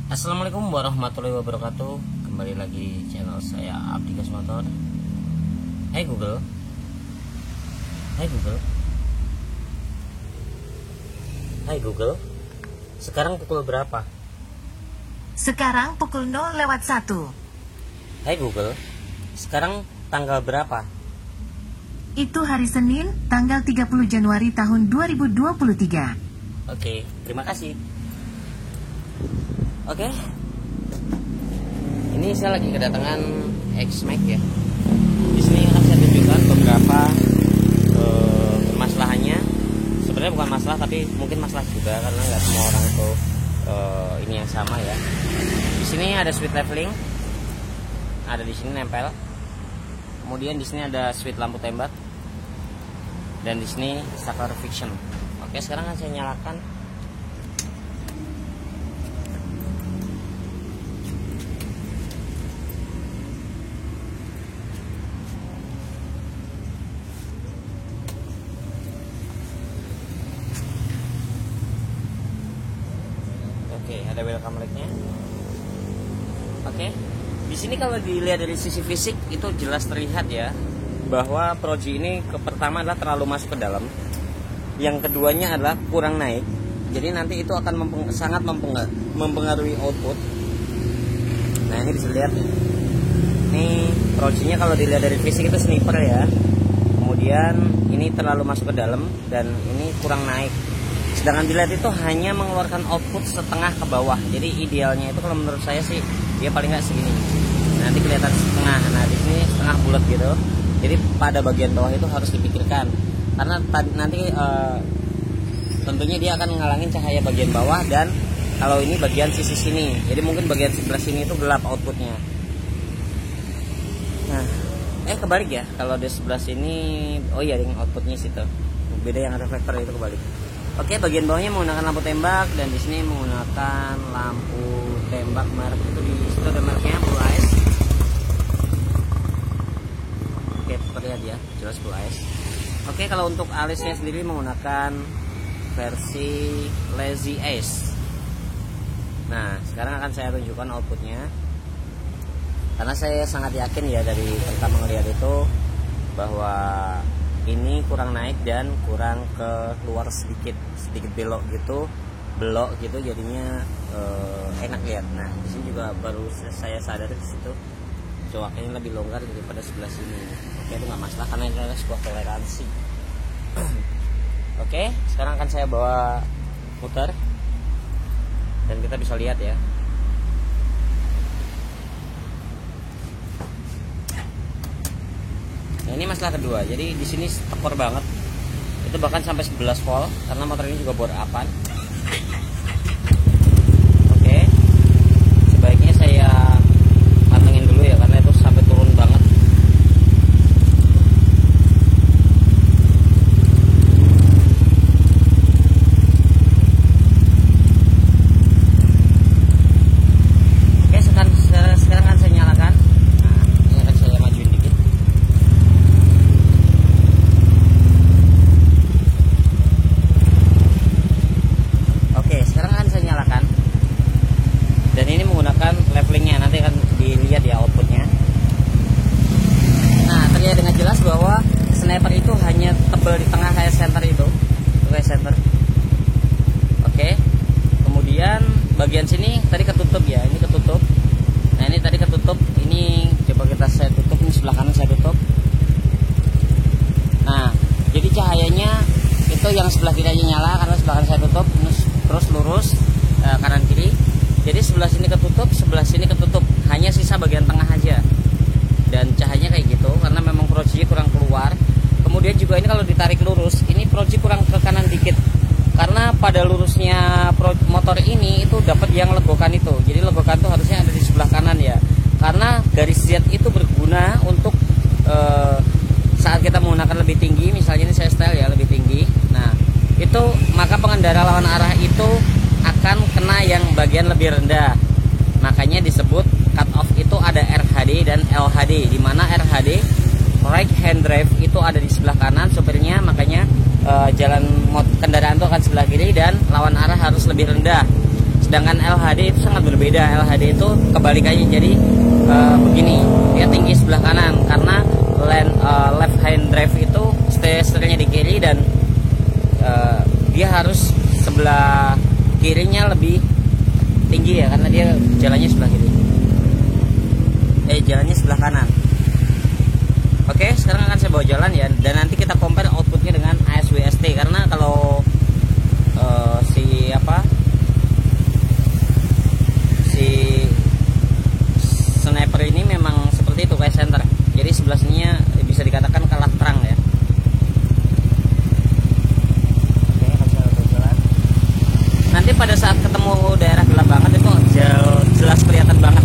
Assalamualaikum warahmatullahi wabarakatuh. Kembali lagi di channel saya Abdi Gas Motor. Hai Google. Hai Google. Hai Google. Sekarang pukul berapa? Sekarang pukul 0:01. Hai Google. Sekarang tanggal berapa? Itu hari Senin, tanggal 30 Januari tahun 2023. Oke, terima kasih. Oke. Ini saya lagi kedatangan X-Max ya. Di sini akan saya tunjukkan beberapa permasalahannya. Sebenarnya bukan masalah, tapi mungkin masalah juga karena nggak semua orang itu ini yang sama ya. Di sini ada switch leveling, ada di sini nempel. Kemudian di sini ada switch lampu tembak, dan di sini saklar friction. Oke, sekarang akan saya nyalakan. Oke, ada welcome light-nya. Oke. Di sini kalau dilihat dari sisi fisik itu jelas terlihat ya bahwa Proji ini pertama adalah terlalu masuk ke dalam. Yang keduanya adalah kurang naik. Jadi nanti itu akan sangat mempengaruhi output. Nah, ini bisa dilihat nih. Ini Proji-nya kalau dilihat dari fisik itu sniper ya. Kemudian ini terlalu masuk ke dalam dan ini kurang naik. Sedangkan dilihat itu hanya mengeluarkan output setengah ke bawah. Jadi idealnya itu kalau menurut saya sih dia paling nggak segini. Nanti kelihatan setengah. Nah, di sini setengah bulat gitu. Jadi pada bagian bawah itu harus dipikirkan. Karena nanti tentunya dia akan ngalangin cahaya bagian bawah, dan kalau ini bagian sisi sini. Jadi mungkin bagian sebelah sini itu gelap outputnya. Nah, kebalik ya. Kalau di sebelah sini, oh iya, yang outputnya situ. Beda yang reflektor itu kebalik. Oke, bagian bawahnya menggunakan lampu tembak, dan di sini menggunakan lampu tembak merek itu, di situ ada mereknya Blue Eyes. Oke, terlihat ya, jelas Blue Eyes. Oke, kalau untuk alisnya sendiri menggunakan versi Lazy Ace. Nah, sekarang akan saya tunjukkan outputnya, karena saya sangat yakin ya dari pertama melihat itu bahwa ini kurang naik dan kurang keluar sedikit belok gitu, jadinya enak lihat. Nah, di sini juga baru saya sadar di situ coaknya lebih longgar daripada sebelah sini. Oke, itu nggak masalah karena ini adalah sebuah toleransi. Oke, sekarang akan saya bawa putar dan kita bisa lihat ya. Nah, ini masalah kedua. Jadi di sini tekor banget. Itu bahkan sampai 11 volt karena motor ini juga bor apan. Oke. Sebaiknya saya pantengin dulu ya karena itu sampai turun banget. Oke, sekarang kan saya nyalakan. Nah, ini akan saya majuin dikit. Dan ini menggunakan levelingnya, nanti akan dilihat ya outputnya. Nah, terlihat dengan jelas bahwa sniper itu hanya tebal di tengah kayak center itu kayak center. Oke. Kemudian bagian sini tadi ketutup ya, ini ketutup. Nah, ini tadi ketutup, ini coba saya tutup, ini sebelah kanan saya tutup. Nah, jadi cahayanya itu yang sebelah kiri aja nyala karena sebelah kanan saya tutup, terus lurus kanan kiri. Jadi sebelah sini ketutup, sebelah sini ketutup, hanya sisa bagian tengah aja. Dan cahayanya kayak gitu karena memang Proji kurang keluar. Kemudian juga ini kalau ditarik lurus, ini Proji kurang ke kanan dikit. Karena pada lurusnya motor ini itu dapat yang legokan itu. Jadi legokan itu harusnya ada di sebelah kanan ya. Karena garis Z itu berguna untuk saat kita menggunakan lebih tinggi, misalnya ini saya style ya lebih tinggi. Nah, itu maka pengendara lawan arah itu akan kena yang bagian lebih rendah. Makanya disebut cut off itu ada RHD dan LHD, di mana RHD right hand drive itu ada di sebelah kanan supirnya, makanya jalan kendaraan itu akan sebelah kiri dan lawan arah harus lebih rendah. Sedangkan LHD itu sangat berbeda. LHD itu kebalikannya, jadi begini, dia tinggi sebelah kanan karena left hand drive itu setirnya di kiri, dan dia harus sebelah kirinya lebih tinggi ya, karena dia jalannya sebelah kiri. Jalannya sebelah kanan. Oke, sekarang akan saya bawa jalan ya, dan nanti kita compare outputnya dengan ASWST, karena kalau si sniper ini memang seperti itu, kayak center. Jadi sebelah sininya bisa dikatakan kalah terang ya. Oke, akan saya bawa jalan. Nanti pada saat ketemu daerah gelap banget itu jelas kelihatan banget.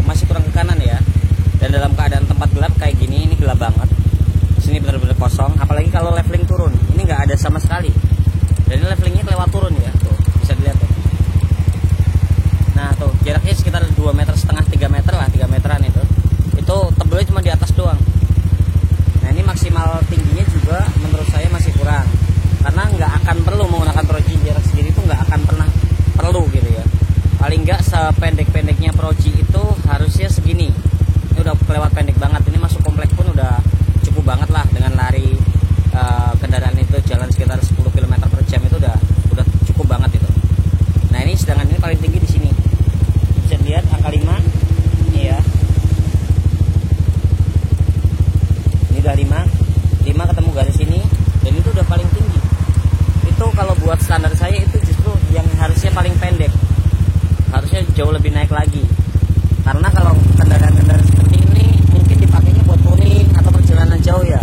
Masih kurang ke kanan ya, dan dalam keadaan tempat gelap kayak gini, ini gelap banget. Sini benar-benar kosong, apalagi kalau leveling turun, ini nggak ada sama sekali. Dan ini levelingnya lewat turun ya, tuh bisa dilihat tuh. Nah tuh jaraknya sekitar 2,5 meter, 3 meter lah, 3 meteran itu tebelnya cuma di atas doang. Nah ini maksimal tingginya juga menurut saya masih kurang, karena nggak akan perlu menggunakan Proji jarak segini, itu nggak akan pernah perlu gitu ya. Paling nggak sependek-pendeknya Proji itu harusnya segini. Ini udah kelewat pendek banget. Ini masuk komplek pun udah cukup banget lah, dengan lari kendaraan itu jalan sekitar 10 km per jam itu udah cukup banget itu. Nah ini sedangkan ini paling tinggi di sini. Bisa lihat angka 5. Ini ya. Ini udah 5 ketemu garis ini, dan itu udah paling tinggi. Itu kalau buat standar saya itu justru yang harusnya paling pendek. Harusnya jauh lebih naik lagi, karena kalau kendaraan-kendaraan seperti ini mungkin dipakainya buat touring atau perjalanan jauh ya.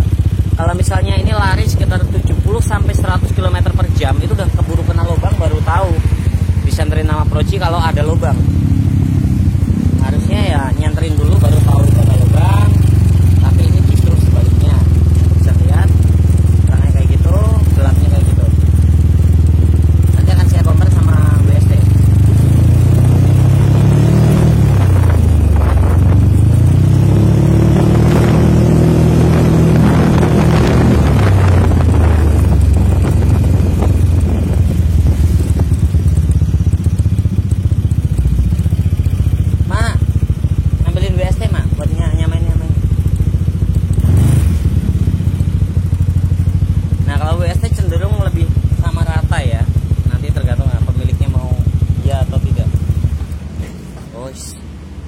Kalau misalnya ini lari sekitar 70 sampai 100 km per jam, itu udah keburu kena lubang baru tahu disenterin nama Proji kalau ada lubang. Harusnya ya nyenterin dulu baru tahu itu ada lubang, tapi ini justru sebaliknya. Bisa lihat terangnya kayak gitu, gelapnya kayak gitu. Nanti akan saya compare sama WST.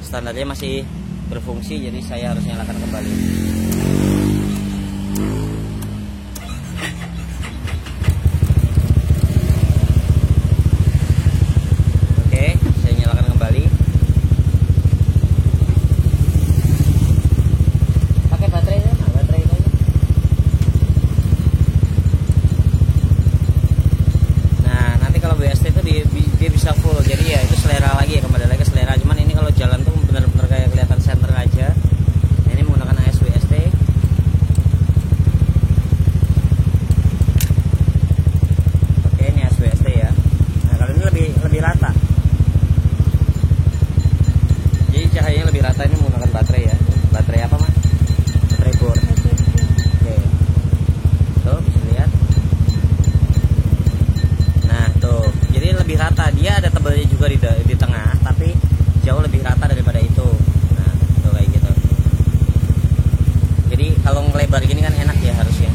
Standarnya masih berfungsi, jadi saya harus nyalakan kembali. Oke, saya nyalakan kembali. Pakai baterai ya, baterai itu aja. Nah, nanti kalau BST itu dia bisa full, jadi ya itu selera lagi ya, kembali lagi ke selera. Cuman ini kalau jalan tuh benar-benar kayak kelihatan center aja. Nah, ini menggunakan ASWST. Oke, ini ASWST ya. Nah, kalau ini lebih rata. Jadi cahayanya lebih rata, ini menggunakan baterai ya. Baterai apa, Mas? Baterai bor. Oke. Tuh, bisa lihat. Nah, tuh. Jadi lebih rata. Dia ada tebalnya juga di tengah, tapi jauh lebih rata daripada itu. Nah, tuh kayak gitu. Jadi kalau ngelebar gini kan enak ya harusnya.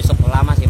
cukup lama sih